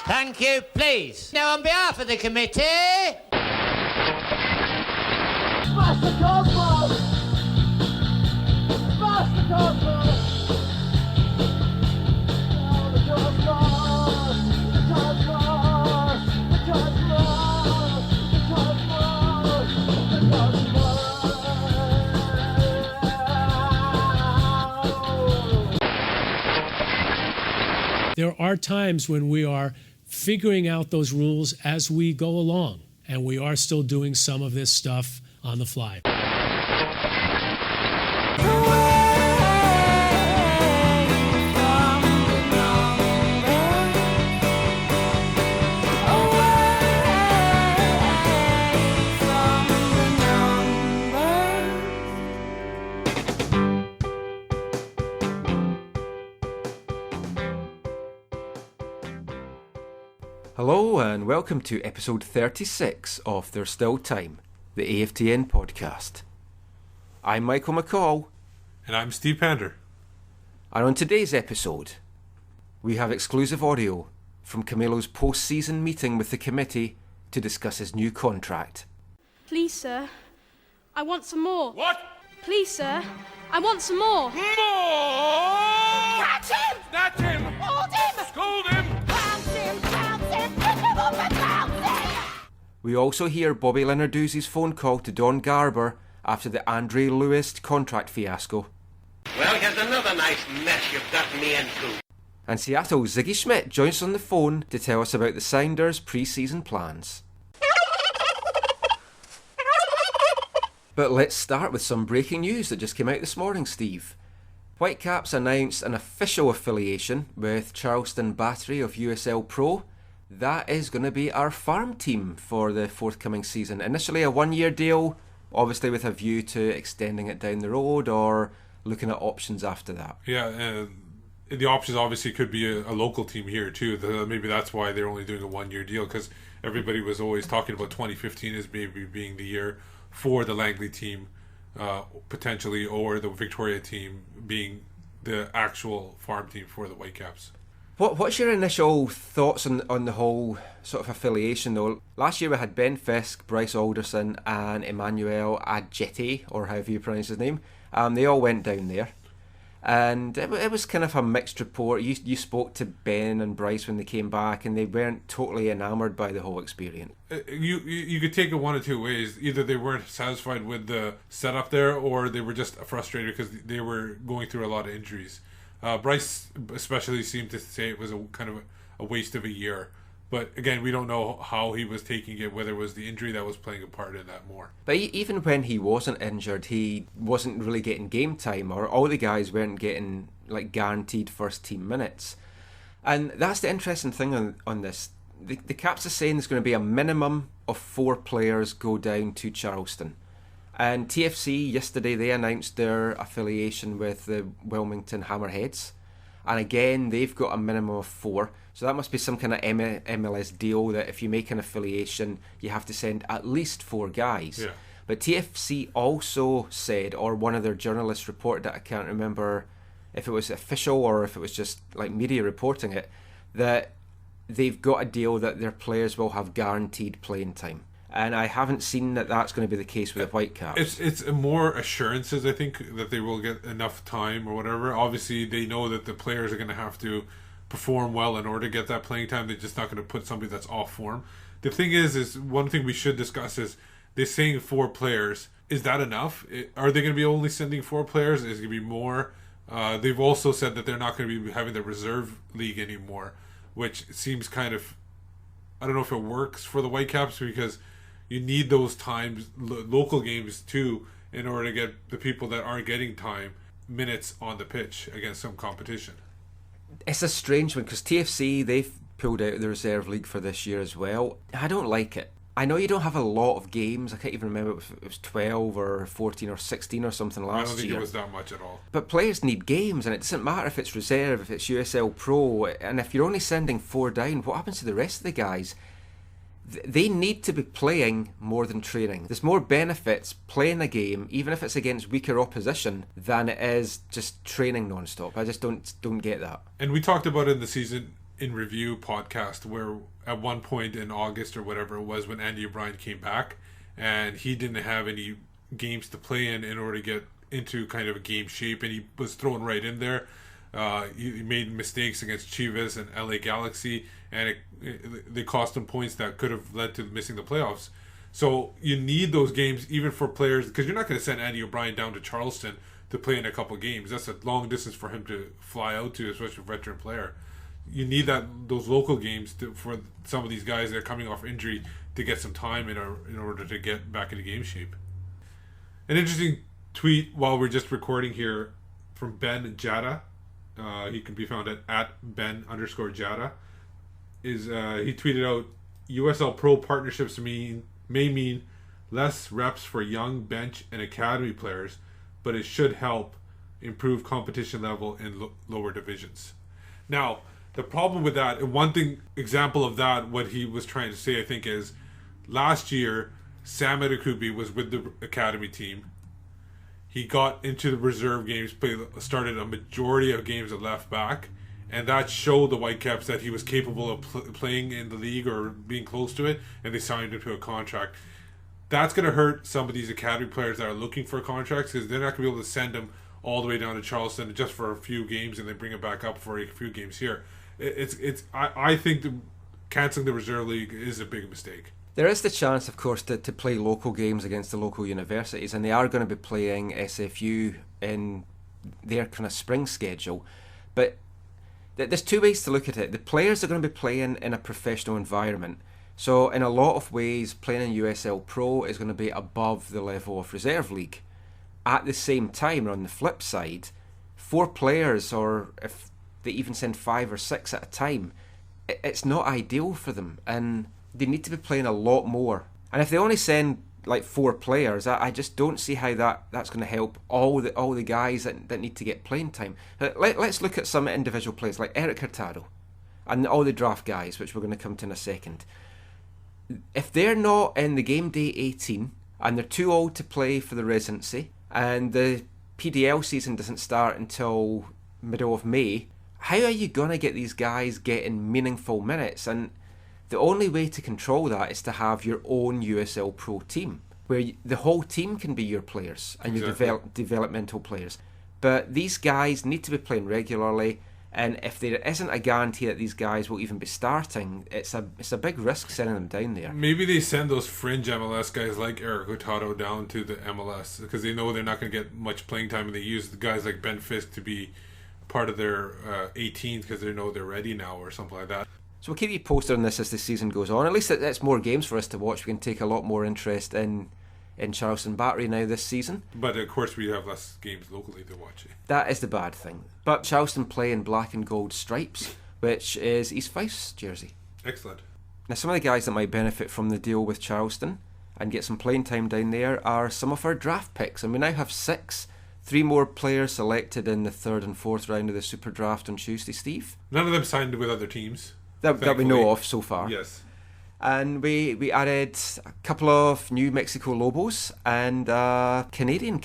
Thank you, please. Now, on behalf of the committee... Smash the cosmos! Smash the cosmos! Oh, the cosmos! The cosmos! The cosmos! The cosmos! The cosmos! There are times when we are figuring out those rules as we go along, and we are still doing some of this stuff on the fly. Hello and welcome to episode 36 of There's Still Time, the AFTN podcast. I'm Michael McCall. And I'm Steve Pander. And on today's episode, we have exclusive audio from Camilo's post-season meeting with the committee to discuss his new contract. Please, sir, I want some more. What? Please, sir, I want some more. More! Catch him! Snatch him! Hold him! Scold him! Pounce him! Pounce him! Pick him up and pounce him! We also hear Bobby Lenarduzzi's phone call to Don Garber after the Andre Lewis contract fiasco. Well, here's another nice mess you've gotten me into. And Seattle's Ziggy Schmidt joins us on the phone to tell us about the Sounders' pre-season plans. But let's start with some breaking news that just came out this morning, Steve. Whitecaps announced an official affiliation with Charleston Battery of USL Pro. That is going to be our farm team for the forthcoming season. Initially a one-year deal, obviously with a view to extending it down the road or looking at options after that. Yeah, the options obviously could be a local team here too. Maybe that's why they're only doing a one-year deal, because everybody was always talking about 2015 as maybe being the year for the Langley team, potentially, or the Victoria team being the actual farm team for the Whitecaps. What's your initial thoughts on the whole sort of affiliation though? Last year we had Ben Fisk, Bryce Alderson and Emmanuel Adjeti, or however you pronounce his name. They all went down there. And it was kind of a mixed report. You spoke to Ben and Bryce when they came back, and they weren't totally enamoured by the whole experience. You could take it one of two ways. Either they weren't satisfied with the setup there, or they were just frustrated because they were going through a lot of injuries. Bryce especially seemed to say it was a kind of a waste of a year. But again, we don't know how he was taking it, whether it was the injury that was playing a part in that more. But even when he wasn't injured, he wasn't really getting game time, or all the guys weren't getting like guaranteed first team minutes. And that's the interesting thing on this. The Caps are saying there's going to be a minimum of 4 players go down to Charleston. And TFC, yesterday, they announced their affiliation with the Wilmington Hammerheads. And again, they've got a minimum of 4. So that must be some kind of MLS deal that if you make an affiliation, you have to send at least 4 guys. Yeah. But TFC also said, or one of their journalists reported it, I can't remember if it was official or if it was just like media reporting it, that they've got a deal that their players will have guaranteed playing time. And I haven't seen that that's going to be the case with the Whitecaps. It's more assurances, I think, that they will get enough time or whatever. Obviously, they know that the players are going to have to perform well in order to get that playing time. They're just not going to put somebody that's off form. The thing is one thing we should discuss is they're saying 4 players. Is that enough? Are they going to be only sending 4 players? Is it going to be more? They've also said that they're not going to be having the reserve league anymore, which seems kind of, I don't know if it works for the Whitecaps, because you need those times, local games too, in order to get the people that aren't getting time minutes on the pitch against some competition. It's a strange one because TFC, they've pulled out the reserve league for this year as well. I don't like it. I know you don't have a lot of games. I can't even remember if it was 12 or 14 or 16 or something last year. I don't think it was that much at all. But players need games, and it doesn't matter if it's reserve, if it's USL Pro, and if you're only sending 4 down, what happens to the rest of the guys? They need to be playing more than training. There's more benefits playing a game, even if it's against weaker opposition, than it is just training non-stop. I just don't get that. And we talked about it in the season, in Review podcast where at one point in August or whatever it was when Andy O'Brien came back and he didn't have any games to play in order to get into kind of a game shape, and he was thrown right in there. He made mistakes against Chivas and LA Galaxy, and they cost him points that could have led to missing the playoffs. So you need those games even for players, because you're not going to send Andy O'Brien down to Charleston to play in a couple games. That's a long distance for him to fly out to, especially a veteran player. You need those local games for some of these guys that are coming off injury to get some time in order to get back into game shape. An interesting tweet while we're just recording here from Ben Jada. He can be found at Ben_Jada. He tweeted out, USL Pro partnerships may mean less reps for young bench and academy players, but it should help improve competition level in lower divisions. Now, the problem with that, and example of that, what he was trying to say, I think, is last year, Sam Adekubi was with the academy team. He got into the reserve games, started a majority of games at left back, and that showed the Whitecaps that he was capable of playing in the league or being close to it, and they signed him to a contract. That's going to hurt some of these academy players that are looking for contracts, because they're not going to be able to send them all the way down to Charleston just for a few games and then bring him back up for a few games here. I think cancelling the reserve league is a big mistake. There is the chance, of course, to play local games against the local universities, and they are going to be playing SFU in their kind of spring schedule. But there's two ways to look at it. The players are going to be playing in a professional environment. So in a lot of ways, playing in USL Pro is going to be above the level of Reserve League. At the same time, on the flip side, 4 players, or if they even send 5 or 6 at a time, it's not ideal for them, and they need to be playing a lot more. And if they only send like 4 players, I just don't see how that's going to help all the guys that need to get playing time. Let's look at some individual players like Eric Hurtado and all the draft guys, which we're going to come to in a second. If they're not in the game day 18 and they're too old to play for the residency, and the PDL season doesn't start until middle of May, how are you going to get these guys getting meaningful minutes? And the only way to control that is to have your own USL Pro team, where the whole team can be your players and your developmental players. But these guys need to be playing regularly, and if there isn't a guarantee that these guys will even be starting, it's a big risk sending them down there. Maybe they send those fringe MLS guys like Eric Hurtado down to the MLS because they know they're not going to get much playing time, and they use the guys like Ben Fisk to be part of their 18s because they know they're ready now or something like that. So we'll keep you posted on this as the season goes on. At least it's more games for us to watch. We can take a lot more interest in Charleston Battery now this season. But of course we have less games locally to watch. That is the bad thing. But Charleston play in black and gold stripes, which is East Fife's jersey. Excellent. Now some of the guys that might benefit from the deal with Charleston and get some playing time down there are some of our draft picks. And we now have 6. 3 more players selected in the 3rd and 4th round of the Super Draft on Tuesday, Steve. None of them signed with other teams. That we know of so far. Yes. And we added a couple of new Mexico Lobos and a Canadian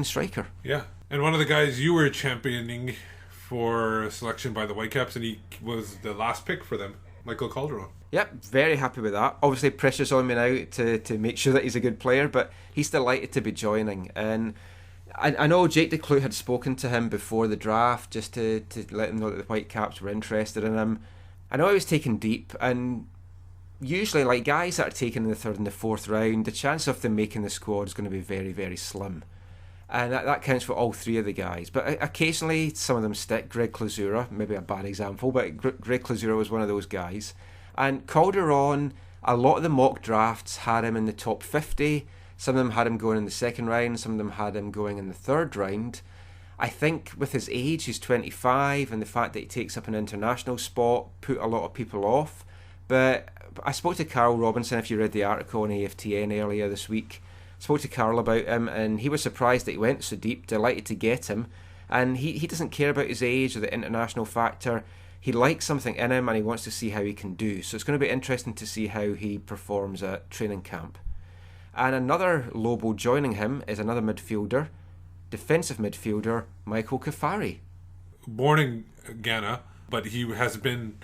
striker. Yeah. And one of the guys you were championing for selection by the Whitecaps, and he was the last pick for them, Michael Calderon. Yep, very happy with that. Obviously pressure's on me now to make sure that he's a good player, but he's delighted to be joining. And I know Jake DeMerit had spoken to him before the draft just to let him know that the Whitecaps were interested in him. I know he was taken deep, and usually like guys that are taken in the 3rd and the 4th round, the chance of them making the squad is going to be very, very slim. And that counts for all 3 of the guys. But occasionally some of them stick. Greg Clausura, maybe a bad example, but Greg Clausura was one of those guys. And Calderon, a lot of the mock drafts had him in the top 50. Some of them had him going in the 2nd round. Some of them had him going in the 3rd round. I think with his age, he's 25, and the fact that he takes up an international spot put a lot of people off. But I spoke to Carl Robinson, if you read the article on AFTN earlier this week. Spoke to Carl about him, and he was surprised that he went so deep, delighted to get him. And he doesn't care about his age or the international factor. He likes something in him, and he wants to see how he can do. So it's going to be interesting to see how he performs at training camp. And another Lobo joining him is another midfielder, defensive midfielder Michael Kafari. Born in Ghana, but he has been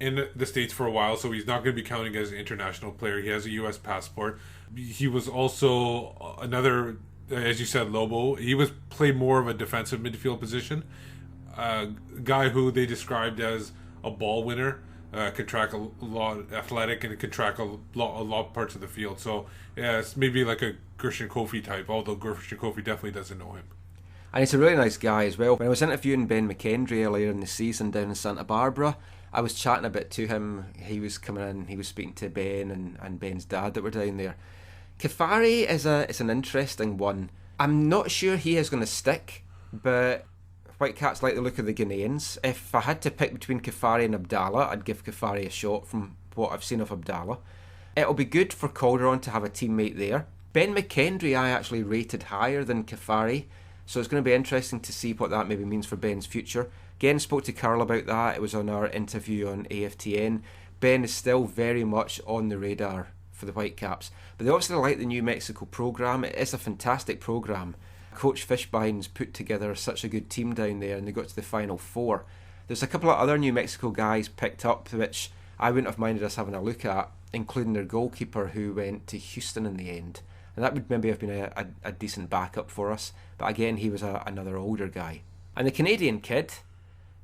in the States for a while, so he's not going to be counting as an international player. He has a U.S. passport. He was also another, as you said, Lobo. He was played more of a defensive midfield position. A guy who they described as a ball winner, could track a lot, athletic, and could track a lot parts of the field. So yeah, it's maybe like a Gershon Kofi type, although Gershon Kofi definitely doesn't know him. And he's a really nice guy as well. When I was interviewing Ben McKendry earlier in the season down in Santa Barbara, I was chatting a bit to him. He was coming in, he was speaking to Ben and Ben's dad that were down there. Kefari is an interesting one. I'm not sure he is going to stick, but Whitecaps like the look of the Ghanaians. If I had to pick between Kefari and Abdallah, I'd give Kefari a shot from what I've seen of Abdallah. It'll be good for Calderon to have a teammate there. Ben McKendry I actually rated higher than Kefari, so it's going to be interesting to see what that maybe means for Ben's future. Again, spoke to Carl about that. It was on our interview on AFTN. Ben is still very much on the radar for the Whitecaps, but they obviously like the New Mexico programme. It is a fantastic programme. Coach Fishbine's put together such a good team down there, and they got to the Final Four. There's a couple of other New Mexico guys picked up, which I wouldn't have minded us having a look at, including their goalkeeper who went to Houston in the end. And that would maybe have been a decent backup for us. But again, he was another older guy. And the Canadian kid,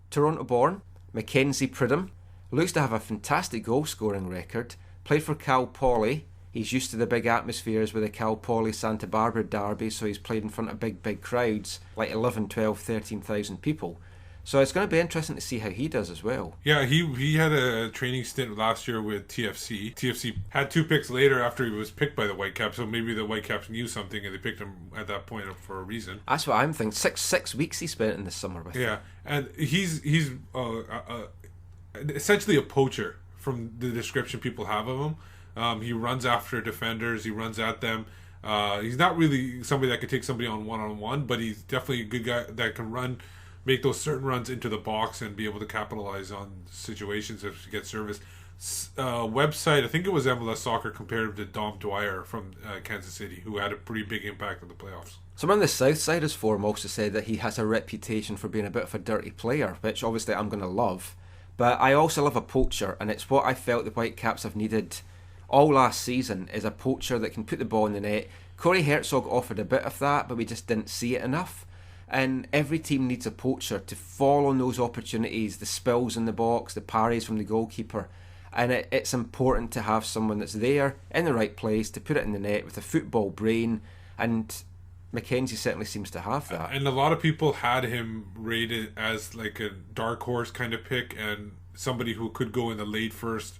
Toronto born, Mackenzie Pridham, looks to have a fantastic goal scoring record. Played for Cal Poly. He's used to the big atmospheres with the Cal Poly Santa Barbara derby, so he's played in front of big crowds, like 11, 12, 13,000 people. So it's going to be interesting to see how he does as well. Yeah, he had a training stint last year with TFC. TFC had 2 picks later after he was picked by the Whitecaps, so maybe the Whitecaps knew something and they picked him at that point for a reason. That's what I'm thinking. Six weeks he spent in the summer with. Yeah, and he's essentially a poacher from the description people have of him. He runs after defenders. He runs at them. He's not really somebody that could take somebody on one-on-one, but he's definitely a good guy that can run, make those certain runs into the box and be able to capitalize on situations if he gets service. Website, I think it was MLS Soccer, compared him to Dom Dwyer from Kansas City, who had a pretty big impact on the playoffs. Someone on the South Siders forum also said that he has a reputation for being a bit of a dirty player, which obviously I'm going to love. But I also love a poacher, and it's what I felt the Whitecaps have needed all last season, is a poacher that can put the ball in the net. Corey Herzog offered a bit of that, but we just didn't see it enough. And every team needs a poacher to fall on those opportunities, the spills in the box, the parries from the goalkeeper. And it's important to have someone that's there in the right place to put it in the net with a football brain, and Mackenzie certainly seems to have that. And a lot of people had him rated as like a dark horse kind of pick and somebody who could go in the late first,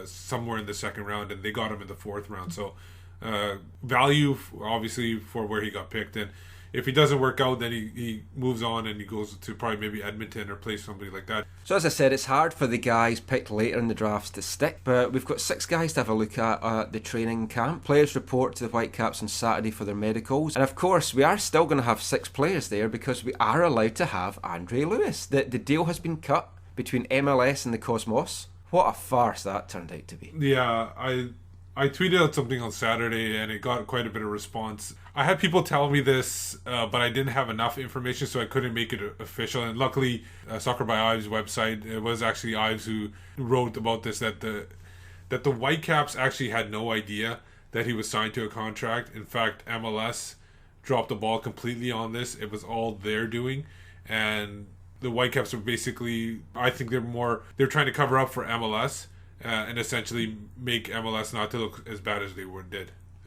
somewhere in the second round, and they got him in the fourth round. So value obviously for where he got picked, and if he doesn't work out, then he moves on and he goes to probably maybe Edmonton or play somebody like that. So as I said, it's hard for the guys picked later in the drafts to stick, but we've got 6 guys to have a look at the training camp. Players report to the Whitecaps on Saturday for their medicals, and of course we are still going to have 6 players there because we are allowed to have Andre Lewis. The deal has been cut between MLS and the Cosmos. What a farce that turned out to be. Yeah, I tweeted out something on Saturday and it got quite a bit of response. I had people tell me this, but I didn't have enough information, so I couldn't make it official. And luckily, Soccer by Ives website, it was actually Ives who wrote about this, that the Whitecaps actually had no idea that he was signed to a contract. In fact, MLS dropped the ball completely on this. It was all their doing, and the Whitecaps were basically, I think they're trying to cover up for MLS. And essentially make MLS not to look as bad as they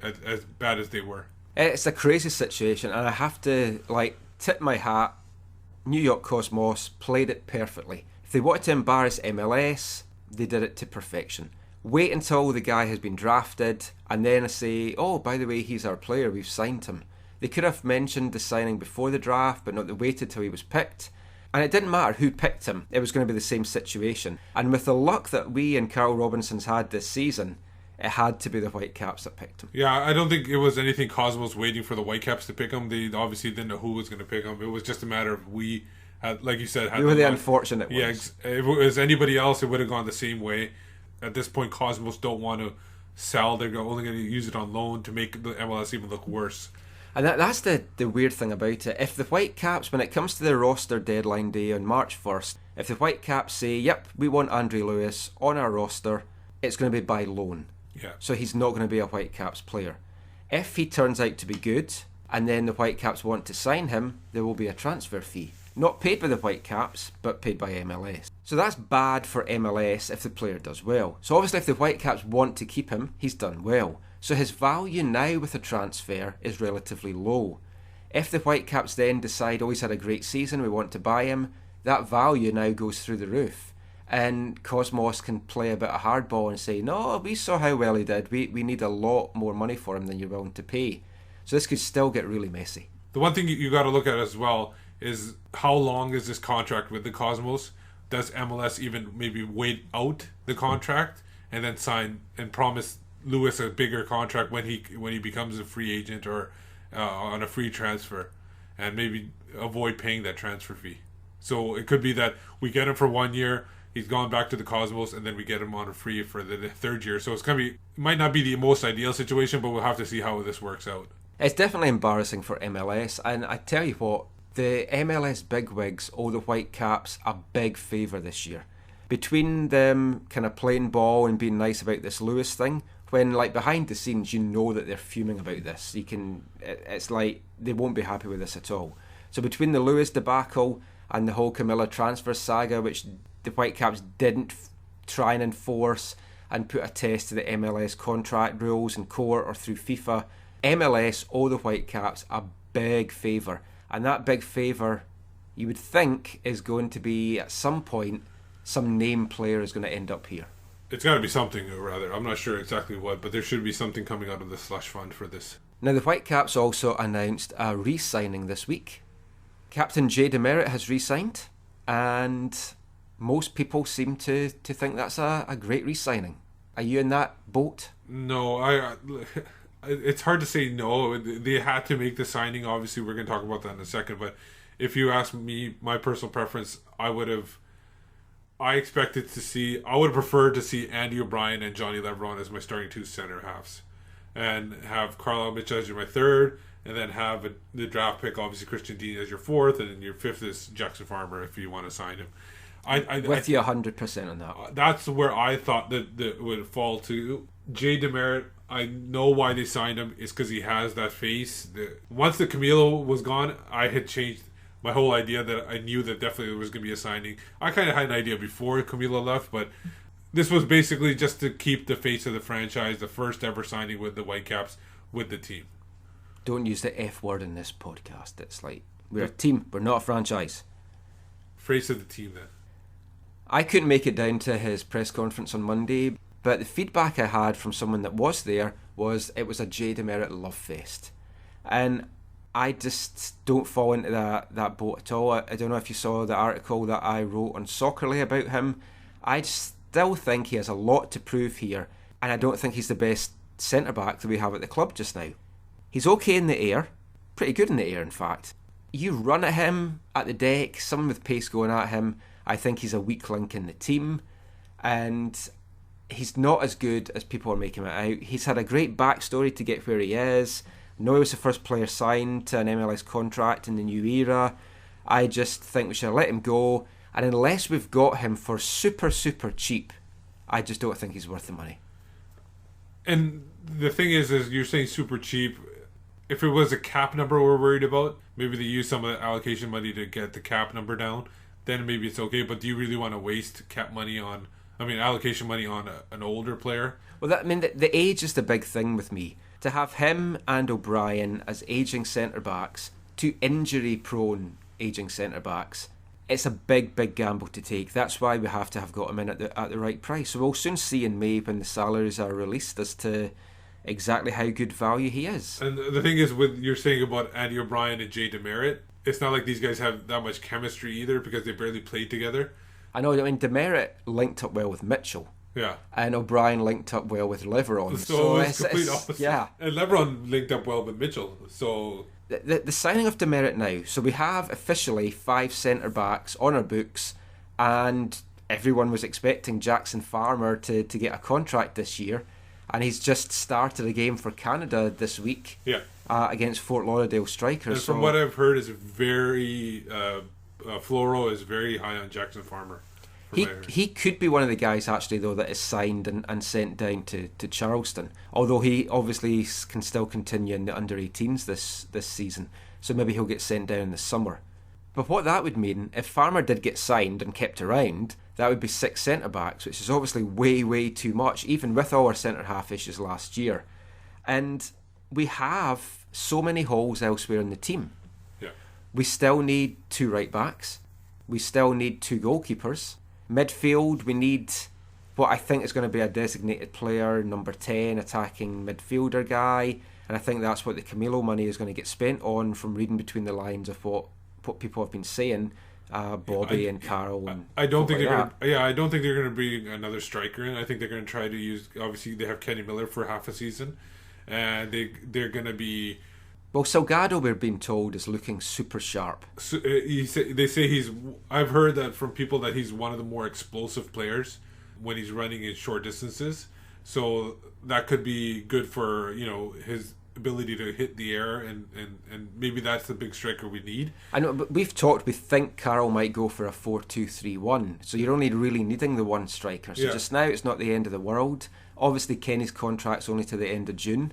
as bad as they were. It's a crazy situation, and I have to tip my hat. New York Cosmos played it perfectly. If they wanted to embarrass MLS, they did it to perfection. Wait until the guy has been drafted, and then say, oh, by the way, he's our player, we've signed him. They could have mentioned the signing before the draft, but not, they waited till he was picked. And it didn't matter who picked him, it was going to be the same situation. And with the luck that we and Carl Robinson's had this season, it had to be the Whitecaps that picked him. Yeah, I don't think it was anything Cosmos waiting for the Whitecaps to pick him. They obviously didn't know who was going to pick him. It was just a matter of we had, like you said, had. We were the unfortunate ones. Yeah, if it was anybody else, it would have gone the same way. At this point, Cosmos don't want to sell. They're only going to use it on loan to make the MLS even look worse. And that's the weird thing about it. If the Whitecaps, when it comes to the roster deadline day on March 1st, if the Whitecaps say, yep, we want Andre Lewis on our roster, it's going to be by loan. Yeah. So he's not going to be a Whitecaps player. If he turns out to be good, and then the Whitecaps want to sign him, there will be a transfer fee. Not paid by the Whitecaps, but paid by MLS. So that's bad for MLS if the player does well. So obviously if the Whitecaps want to keep him, he's done well. So his value now with a transfer is relatively low. If the Whitecaps then decide, oh, he's had a great season, we want to buy him, that value now goes through the roof. And Cosmos can play a bit of hardball and say, no, we saw how well he did. We need a lot more money for him than you're willing to pay. So this could still get really messy. The one thing you got to look at as well is how long is this contract with the Cosmos? Does MLS even maybe wait out the contract and then sign and promise Lewis a bigger contract when he becomes a free agent or on a free transfer, and maybe avoid paying that transfer fee? So it could be that we get him for 1 year, he's gone back to the Cosmos, and then we get him on a free for the third year. So it's gonna be, might not be the most ideal situation, but we'll have to see how this works out. It's definitely embarrassing for MLS, and I tell you what, the MLS bigwigs owe the Whitecaps a big favour this year. Between them kind of playing ball and being nice about this Lewis thing, when like behind the scenes you know that they're fuming about this, it's like they won't be happy with this at all. So between the Lewis debacle and the whole Camilla transfer saga, which the Whitecaps didn't try and enforce and put a test to the MLS contract rules in court or through FIFA, MLS owe the Whitecaps a big favour. And that big favour, you would think, is going to be at some point some name player is going to end up here. It's got to be something, or rather, I'm not sure exactly what, but there should be something coming out of the slush fund for this. Now, the Whitecaps also announced a re-signing this week. Captain Jay DeMerit has re-signed, and most people seem to think that's a great re-signing. Are you in that boat? No, it's hard to say no. They had to make the signing. Obviously, we're going to talk about that in a second, but if you ask me, my personal preference, I would have preferred to see Andy O'Brien and Johnny Leveron as my starting two center halves, and have Carlisle Mitchell as my third, and then have the draft pick, obviously Christian Dean as your fourth, and then your fifth is Jackson Farmer if you want to sign him. With you 100% on that. That's where I thought that would fall to. Jay DeMerit, I know why they signed him. It's because he has that face. Once the Camilo was gone, I had changed my whole idea that I knew that definitely there was going to be a signing. I kind of had an idea before Camilo left, but this was basically just to keep the face of the franchise, the first ever signing with the Whitecaps with the team. Don't use the F word in this podcast. It's like, we're a team, we're not a franchise. Face of the team then. I couldn't make it down to his press conference on Monday, but the feedback I had from someone that was there was it was a Jay DeMerit love fest. And I just don't fall into that boat at all. I don't know if you saw the article that I wrote on Soccerly about him. I still think he has a lot to prove here, and I don't think he's the best centre-back that we have at the club just now. He's okay in the air, pretty good in the air in fact. You run at him at the deck, someone with pace going at him, I think he's a weak link in the team, and he's not as good as people are making it out. He's had a great backstory to get where he is. No, he was the first player signed to an MLS contract in the new era. I just think we should let him go, and unless we've got him for super, super cheap, I just don't think he's worth the money. And the thing is you're saying super cheap. If it was a cap number we're worried about, maybe they use some of the allocation money to get the cap number down, then maybe it's okay. But do you really want to waste allocation money on an older player? Well, the age is the big thing with me. To have him and O'Brien as ageing centre-backs, two injury-prone ageing centre-backs, it's a big, big gamble to take. That's why we have to have got him in at the right price. So we'll soon see in May when the salaries are released as to exactly how good value he is. And the thing is, with you're saying about Andy O'Brien and Jay DeMerit, it's not like these guys have that much chemistry either because they barely played together. I know, DeMerit linked up well with Mitchell. Yeah. And O'Brien linked up well with Leveron. So it's complete opposite. Yeah. And Leveron linked up well with Mitchell. So the signing of DeMerit now. So we have officially 5 centre-backs on our books, and everyone was expecting Jackson Farmer to get a contract this year. And he's just started a game for Canada this week. Yeah. against Fort Lauderdale strikers. And from what I've heard, is very Floro is very high on Jackson Farmer. He could be one of the guys actually though that is signed and sent down to Charleston. Although he obviously can still continue in the under-18s this season, so maybe he'll get sent down in the summer. But what that would mean, if Farmer did get signed and kept around, that would be 6 centre-backs, which is obviously way too much, even with all our centre-half issues last year. And we have so many holes elsewhere in the team. Yeah. We still need 2 right-backs. We still need 2 goalkeepers. Midfield, we need what I think is going to be a designated player, number 10, attacking midfielder guy. And I think that's what the Camilo money is going to get spent on, from reading between the lines of what people have been saying. Bobby and Carroll. And I don't think like I don't think they're going to bring another striker in. I think they're going to try to use. Obviously, they have Kenny Miller for half a season, and they're going to be. Well, Salgado, we're being told, is looking super sharp. So, they say he's. I've heard that from people that he's one of the more explosive players when he's running in short distances. So that could be good for his ability to hit the air, and maybe that's the big striker we need. I know, but we think Carroll might go for a 4-2-3-1, so you're only really needing the one striker. So just now it's not the end of the world. Obviously Kenny's contract's only to the end of June.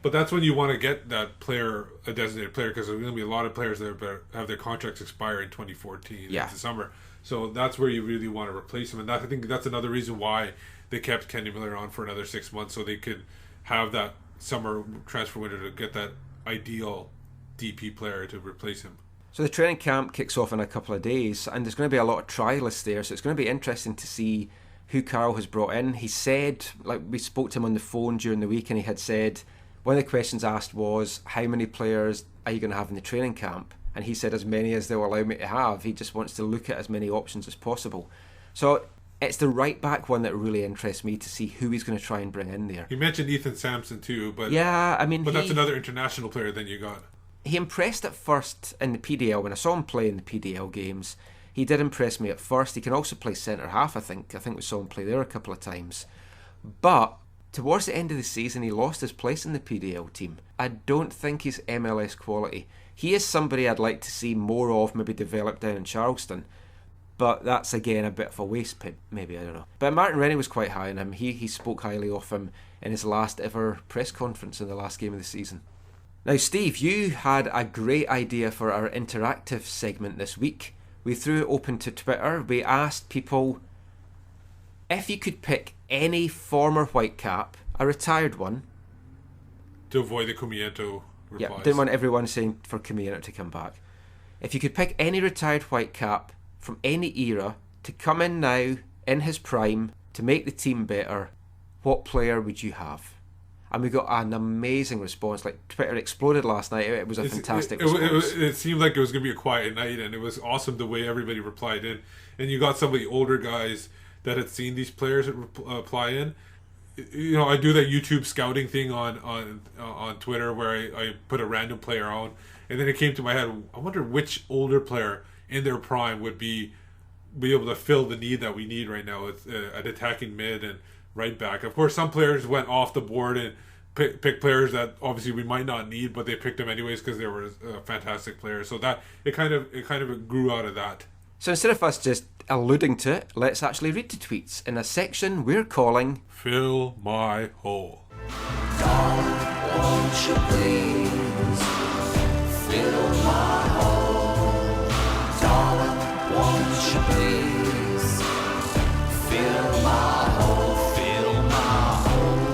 But that's when you want to get that player, a designated player, because there's going to be a lot of players that have their contracts expire in 2014 in the summer. So that's where you really want to replace him. And I think that's another reason why they kept Kenny Miller on for another 6 months, so they could have that summer transfer window to get that ideal DP player to replace him. So the training camp kicks off in a couple of days, and there's going to be a lot of trialists there, so it's going to be interesting to see who Carroll has brought in. He said, like, we spoke to him on the phone during the week, and he had said, one of the questions asked was, how many players are you going to have in the training camp? And he said, as many as they'll allow me to have. He just wants to look at as many options as possible. So it's the right back one that really interests me, to see who he's going to try and bring in there. He mentioned Ethan Sampson too, but that's another international player than you got. He impressed at first in the PDL. When I saw him play in the PDL games, he did impress me at first. He can also play centre half, I think we saw him play there a couple of times. But towards the end of the season, he lost his place in the PDL team. I don't think he's MLS quality. He is somebody I'd like to see more of, maybe develop down in Charleston. But that's, again, a bit of a waste pit, maybe, I don't know. But Martin Rennie was quite high on him. He spoke highly of him in his last ever press conference in the last game of the season. Now, Steve, you had a great idea for our interactive segment this week. We threw it open to Twitter. We asked people if you could pick any former Whitecap, a retired one. To avoid the Comiento replies. Yeah, didn't want everyone saying for Comiento to come back. If you could pick any retired Whitecap from any era to come in now, in his prime, to make the team better, what player would you have? And we got an amazing response. Like, Twitter exploded last night. It was a fantastic response. It seemed like it was going to be a quiet night, and it was awesome the way everybody replied in. And you got some of the older guys that had seen these players apply in. I do that YouTube scouting thing on Twitter where I put a random player on, and then it came to my head, I wonder which older player in their prime would be able to fill the need that we need right now with an attacking mid and right back. Of course, some players went off the board and picked players that obviously we might not need, but they picked them anyways because they were fantastic players. So that it kind of grew out of that. So instead of us just alluding to it, let's actually read the tweets in a section we're calling Fill My Hole. Darling, won't you please fill my hole? Darling, won't you please fill my hole? Fill my hole.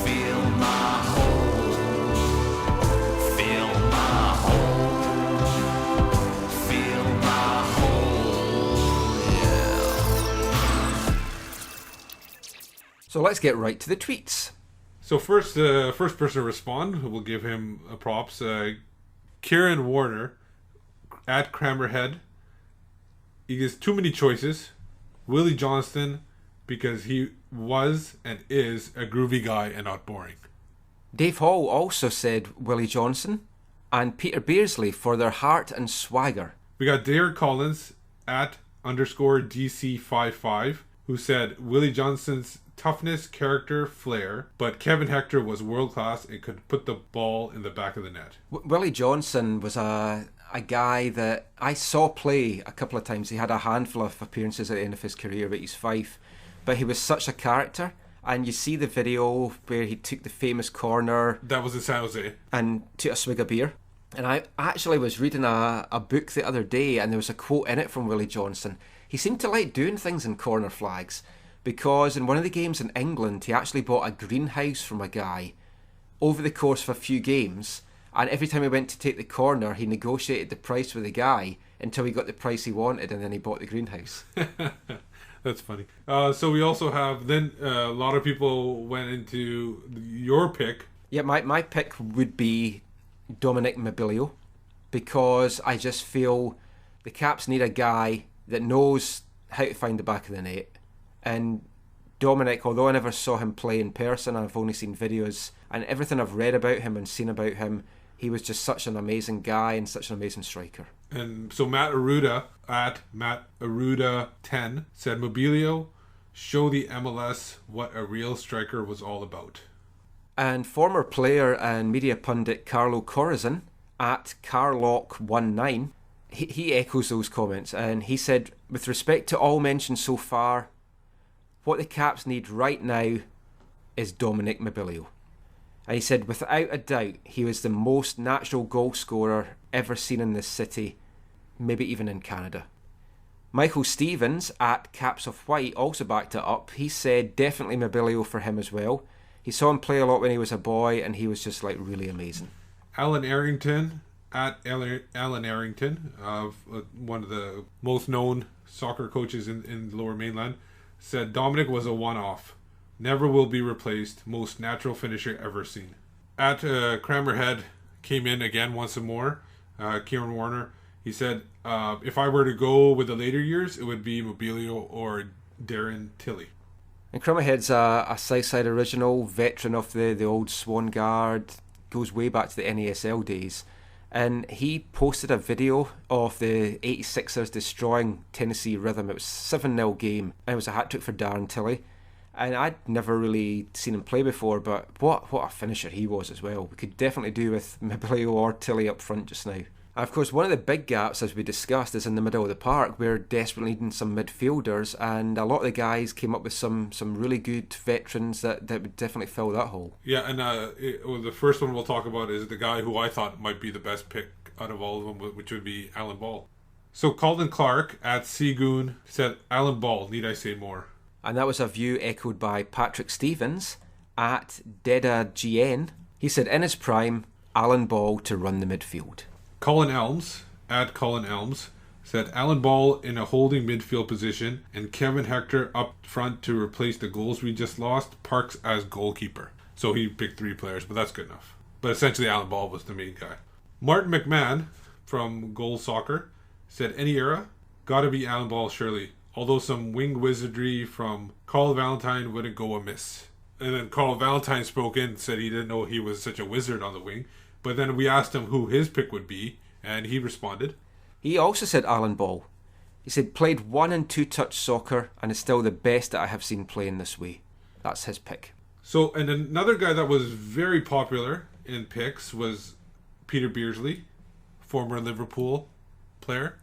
Fill my hole. Fill my hole. Fill my hole. Yeah. So let's get right to the tweets. So first person to respond, we'll give him props. Kieran Warner at Crammerhead. He gives too many choices. Willie Johnston, because he was and is a groovy guy and not boring. Dave Hall also said Willie Johnson, and Peter Beersley for their heart and swagger. We got Derek Collins at _DC55. who said Willie Johnson's toughness, character, flair, but Kevin Hector was world class and could put the ball in the back of the net. Willie Johnson was a guy that I saw play a couple of times. He had a handful of appearances at the end of his career at East Fife, but he was such a character. And you see the video where he took the famous corner. That was in San Jose. And took a swig of beer. And I actually was reading a book the other day, and there was a quote in it from Willie Johnson. He seemed to like doing things in corner flags, because in one of the games in England, he actually bought a greenhouse from a guy over the course of a few games. And every time he went to take the corner, he negotiated the price with the guy until he got the price he wanted, and then he bought the greenhouse. That's funny. So we also have, then a lot of people went into your pick. Yeah, my pick would be Dominic Mobilio, because I just feel the Caps need a guy that knows how to find the back of the net. And Dominic, although I never saw him play in person, I've only seen videos, and everything I've read about him and seen about him, he was just such an amazing guy and such an amazing striker. And so Matt Aruda, at Matt Aruda 10, said Mobilio, show the MLS what a real striker was all about. And former player and media pundit Carlo Corazon, at Carlock19, he echoes those comments, and he said, with respect to all mentioned so far, what the Caps need right now is Dominic Mobilio. And he said, without a doubt, he was the most natural goal scorer ever seen in this city, maybe even in Canada. Michael Stevens, at Caps of White, also backed it up. He said definitely Mobilio for him as well. He saw him play a lot when he was a boy, and he was just like really amazing. Alan Arrington, at Alan Arrington, one of the most known soccer coaches in the Lower Mainland, said Dominic was a one-off. Never will be replaced. Most natural finisher ever seen. At Crammerhead came in again once more. Kieran Warner. He said, if I were to go with the later years, it would be Mobilio or Darren Tilley. And Crammerhead's a Southside original, veteran of the old Swan Guard, goes way back to the NASL days. And he posted a video of the 86ers destroying Tennessee Rhythm. It was a 7-0 game, and it was a hat-trick for Darren Tilley. And I'd never really seen him play before, but what a finisher he was as well. We could definitely do with Mobilio or Tilley up front just now. And of course, one of the big gaps, as we discussed, is in the middle of the park. We're desperately needing some midfielders, and a lot of the guys came up with some really good veterans that would definitely fill that hole. Yeah, and the first one we'll talk about is the guy who I thought might be the best pick out of all of them, which would be Alan Ball. So Colin Clark, at Seagoon, said, Alan Ball, need I say more? And that was a view echoed by Patrick Stevens, at DedaGN. He said, in his prime, Alan Ball to run the midfield. Colin Elms, at Colin Elms, said Alan Ball in a holding midfield position and Kevin Hector up front to replace the goals we just lost, Parks as goalkeeper. So he picked 3 players, but that's good enough. But essentially Alan Ball was the main guy. Martin McMahon from Goal Soccer said any era, gotta be Alan Ball surely. Although some wing wizardry from Carl Valentine wouldn't go amiss. And then Carl Valentine spoke in and said he didn't know he was such a wizard on the wing. But then we asked him who his pick would be, and he responded. He also said Alan Ball. He said, played 1 and 2 touch soccer and is still the best that I have seen playing this way. That's his pick. So, and another guy that was very popular in picks was Peter Beardsley, former Liverpool player.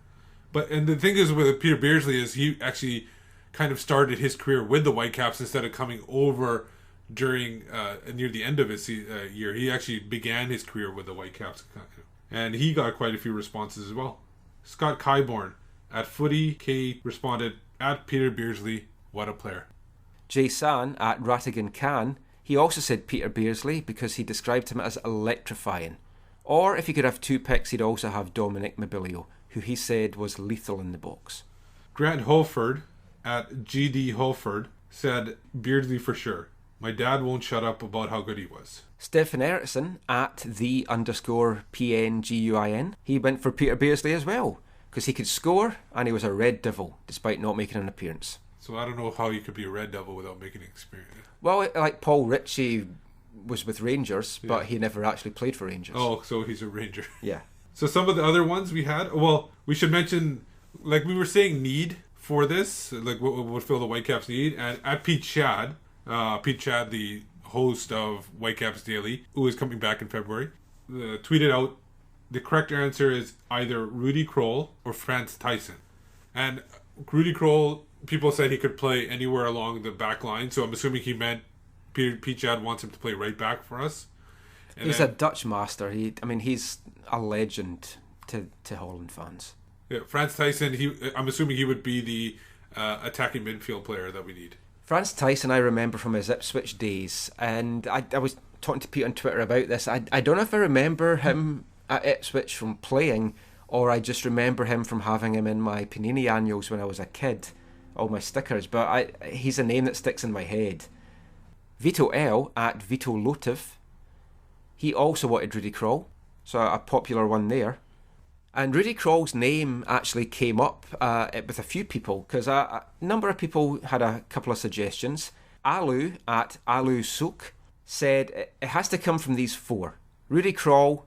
And the thing is with Peter Beardsley is he actually kind of started his career with the Whitecaps instead of coming over during near the end of his year. He actually began his career with the Whitecaps, and he got quite a few responses as well. Scott Kyborn at Footy K responded, at Peter Beardsley, what a player. Jay San at Rattigan Khan, he also said Peter Beardsley because he described him as electrifying. Or if he could have 2 picks, he'd also have Dominic Mobilio, who he said was lethal in the box. Grant Holford at GD Holford said Beardsley for sure. My dad won't shut up about how good he was. Stefan Eriksson at _PNGUIN, he went for Peter Beardsley as well, because he could score and he was a Red Devil despite not making an appearance. So I don't know how you could be a Red Devil without making an experience. Well, like Paul Ritchie was with Rangers, but he never actually played for Rangers. Oh, so he's a Ranger. Yeah. So some of the other ones we had, well, we should mention, like we were saying, need for this, like what would fill the Whitecaps need. And at Pete Chad, the host of Whitecaps Daily, who is coming back in February, tweeted out, the correct answer is either Rudy Kroll or Franz Tyson. And Rudy Kroll, people said he could play anywhere along the back line, so I'm assuming he meant Pete Chad wants him to play right back for us. And he's a Dutch master. He's a legend to Holland fans. Yeah, Franz Tyson, I'm assuming he would be the attacking midfield player that we need. Franz Tyson, I remember from his Ipswich days, and I was talking to Pete on Twitter about this. I don't know if I remember him at Ipswich from playing, or I just remember him from having him in my Panini annuals when I was a kid, all my stickers, but he's a name that sticks in my head. Vito L at Vito Lotiv, he also wanted Rudy Kroll, so a popular one there. And Rudy Kroll's name actually came up with a few people, because a number of people had a couple of suggestions. Alu at Alu Souk said it has to come from these four: Rudy Kroll,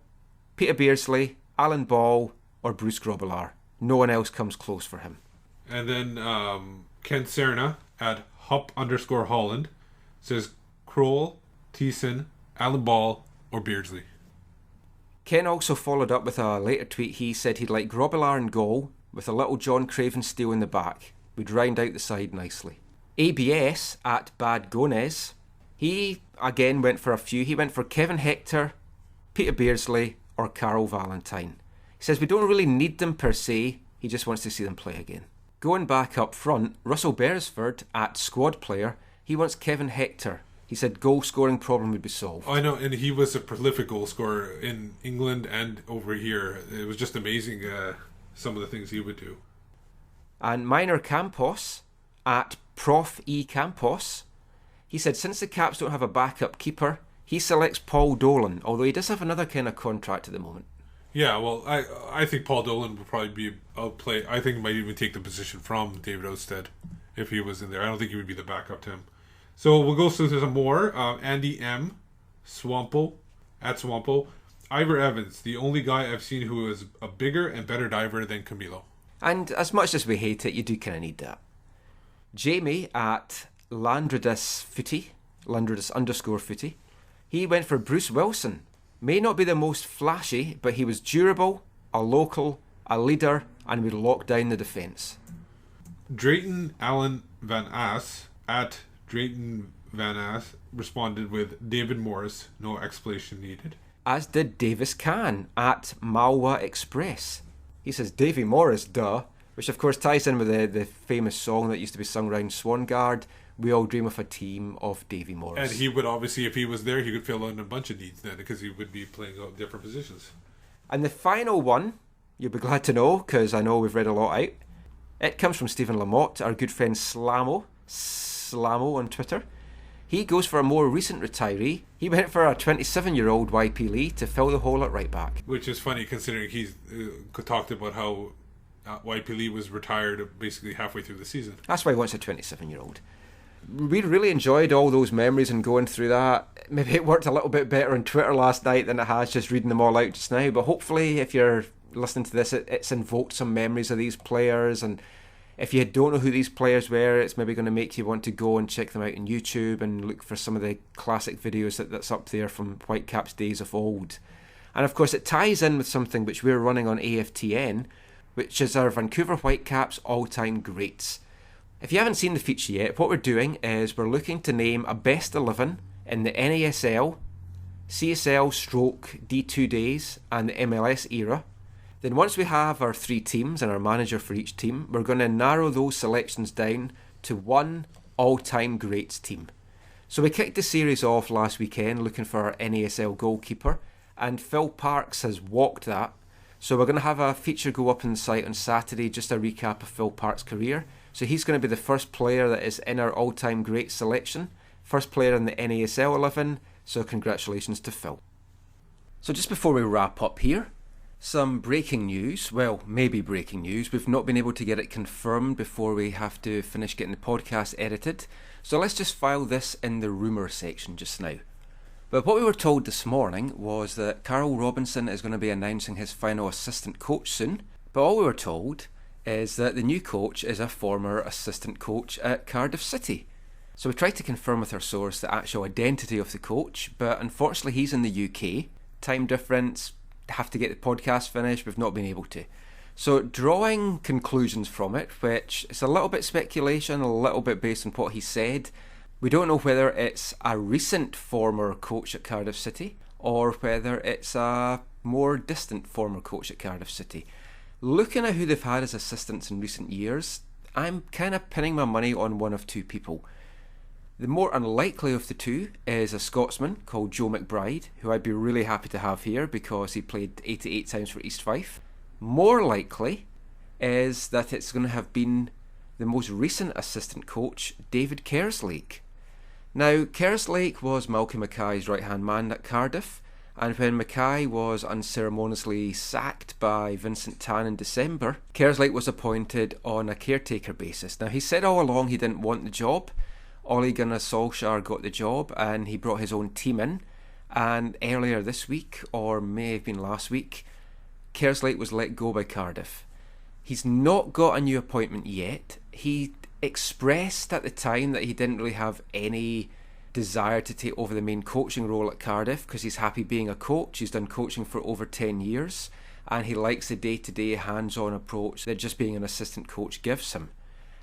Peter Beardsley, Alan Ball, or Bruce Grobbelaar. No one else comes close for him. And then Ken Serna at Hup_Holland says Kroll, Thiessen, Alan Ball, or Beardsley. Ken also followed up with a later tweet. He said he'd like Grobbelaar in goal with a little John Craven Steele in the back. Would round out the side nicely. ABS at Bad Gonez, he again went for a few. He went for Kevin Hector, Peter Beardsley, or Carl Valentine. He says we don't really need them per se, he just wants to see them play again. Going back up front, Russell Beresford at Squad Player, he wants Kevin Hector. He said goal scoring problem would be solved. I know, and he was a prolific goal scorer in England and over here. It was just amazing some of the things he would do. And Minor Campos at Prof E Campos, he said since the Caps don't have a backup keeper, he selects Paul Dolan, although he does have another kind of contract at the moment. Yeah, well, I think Paul Dolan would probably be outplayed. I think he might even take the position from David Ousted if he was in there. I don't think he would be the backup to him. So we'll go through some more. Andy M. Swampo, at Swampo. Ivor Evans, the only guy I've seen who is a bigger and better diver than Camilo. And as much as we hate it, you do kind of need that. Jamie at Landradis_Footy, he went for Bruce Wilson. May not be the most flashy, but he was durable, a local, a leader, and would lock down the defence. Drayton Allen Van Ass at Drayton Van Ass responded with David Morris, no explanation needed. As did Davis Khan at Malwa Express. He says Davy Morris, duh, which of course ties in with the famous song that used to be sung round Swangard, We All Dream of a Team of Davy Morris. And he would obviously, if he was there, he could fill in a bunch of needs then, because he would be playing out different positions. And the final one, you'll be glad to know, because I know we've read a lot out. It comes from Stephen Lamotte, our good friend Slamo on Twitter. He goes for a more recent retiree. He went for a 27-year-old YP Lee to fill the hole at right back. Which is funny considering he's talked about how YP Lee was retired basically halfway through the season. That's why he wants a 27-year-old. We really enjoyed all those memories and going through that. Maybe it worked a little bit better on Twitter last night than it has just reading them all out just now. But hopefully if you're listening to this, it's invoked some memories of these players, and if you don't know who these players were, it's maybe going to make you want to go and check them out on YouTube and look for some of the classic videos that's up there from Whitecaps days of old. And of course it ties in with something which we're running on AFTN, which is our Vancouver Whitecaps all-time greats. If you haven't seen the feature yet, what we're doing is we're looking to name a best 11 in the NASL, CSL/D2 days and the MLS era. Then once we have our three teams and our manager for each team, we're going to narrow those selections down to one all-time greats team. So we kicked the series off last weekend looking for our NASL goalkeeper, and Phil Parkes has walked that. So we're going to have a feature go up on the site on Saturday, just a recap of Phil Parkes' career. So he's going to be the first player that is in our all-time great selection, first player in the NASL 11, so congratulations to Phil. So just before we wrap up here, some breaking news. Well, maybe breaking news. We've not been able to get it confirmed before we have to finish getting the podcast edited. So let's just file this in the rumour section just now. But what we were told this morning was that Carl Robinson is going to be announcing his final assistant coach soon. But all we were told is that the new coach is a former assistant coach at Cardiff City. So we tried to confirm with our source the actual identity of the coach, but unfortunately he's in the UK. Time difference, have to get the podcast finished, we've not been able to. So drawing conclusions from it, which is a little bit speculation, a little bit based on what he said. We don't know whether it's a recent former coach at Cardiff City or whether it's a more distant former coach at Cardiff City. Looking at who they've had as assistants in recent years, I'm kind of pinning my money on one of two people. The more unlikely of the two is a Scotsman called Joe McBride, who I'd be really happy to have here because he played 88 times for East Fife. More likely is that it's going to have been the most recent assistant coach, David Kerslake. Now, Kerslake was Malcolm Mackay's right-hand man at Cardiff, and when Mackay was unceremoniously sacked by Vincent Tan in December, Kerslake was appointed on a caretaker basis. Now, he said all along he didn't want the job. Ole Gunnar Solskjaer got the job and he brought his own team in, and earlier this week, or may have been last week, Kerslake was let go by Cardiff. He's not got a new appointment yet. He expressed at the time that he didn't really have any desire to take over the main coaching role at Cardiff because he's happy being a coach. He's done coaching for over 10 years and he likes the day-to-day hands-on approach that just being an assistant coach gives him.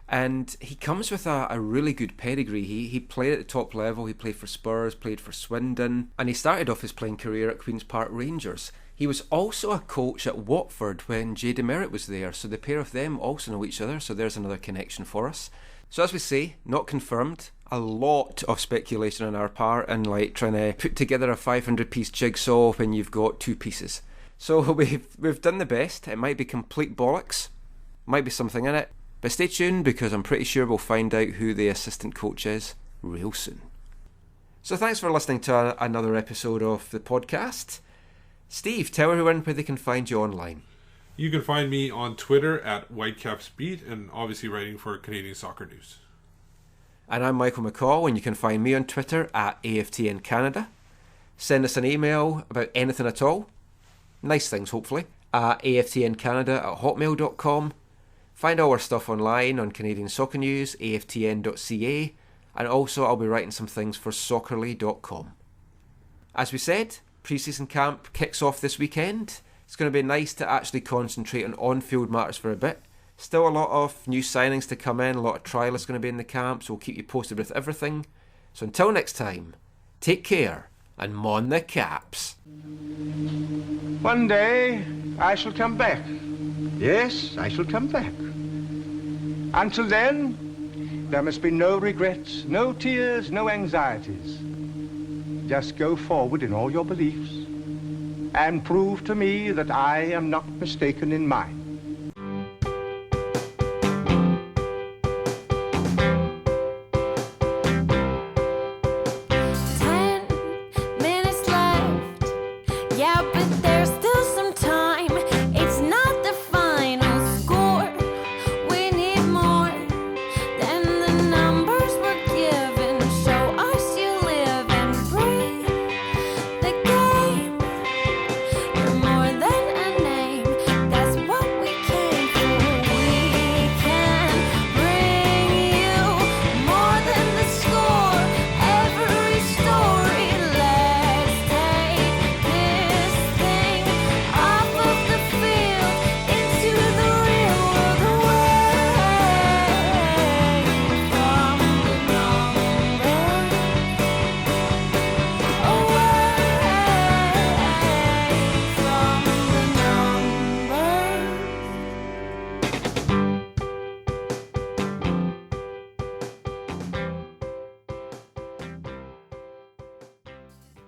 And he comes with a really good pedigree. He played at the top level. He played for Spurs, played for Swindon, and he started off his playing career at Queen's Park Rangers. He was also a coach at Watford when Jay DeMerit was there, so the pair of them also know each other, so there's another connection for us. So as we say, not confirmed. A lot of speculation on our part and like trying to put together a 500-piece jigsaw when you've got two pieces. So we've done the best. It might be complete bollocks, might be something in it, but stay tuned because I'm pretty sure we'll find out who the assistant coach is real soon. So thanks for listening to another episode of the podcast. Steve, tell everyone where they can find you online. You can find me on Twitter at Whitecapsbeat and obviously writing for Canadian Soccer News. And I'm Michael McCall, and you can find me on Twitter at AFTN Canada. Send us an email about anything at all, nice things hopefully, at aftncanada@hotmail.com. Find all our stuff online on Canadian Soccer News, aftn.ca, and also I'll be writing some things for soccerly.com. As we said, preseason camp kicks off this weekend. It's going to be nice to actually concentrate on on-field matters for a bit. Still a lot of new signings to come in, a lot of trialists going to be in the camp, so we'll keep you posted with everything. So until next time, take care and mon the Caps. One day I shall come back. Yes, I shall come back. Until then, there must be no regrets, no tears, no anxieties. Just go forward in all your beliefs and prove to me that I am not mistaken in mine.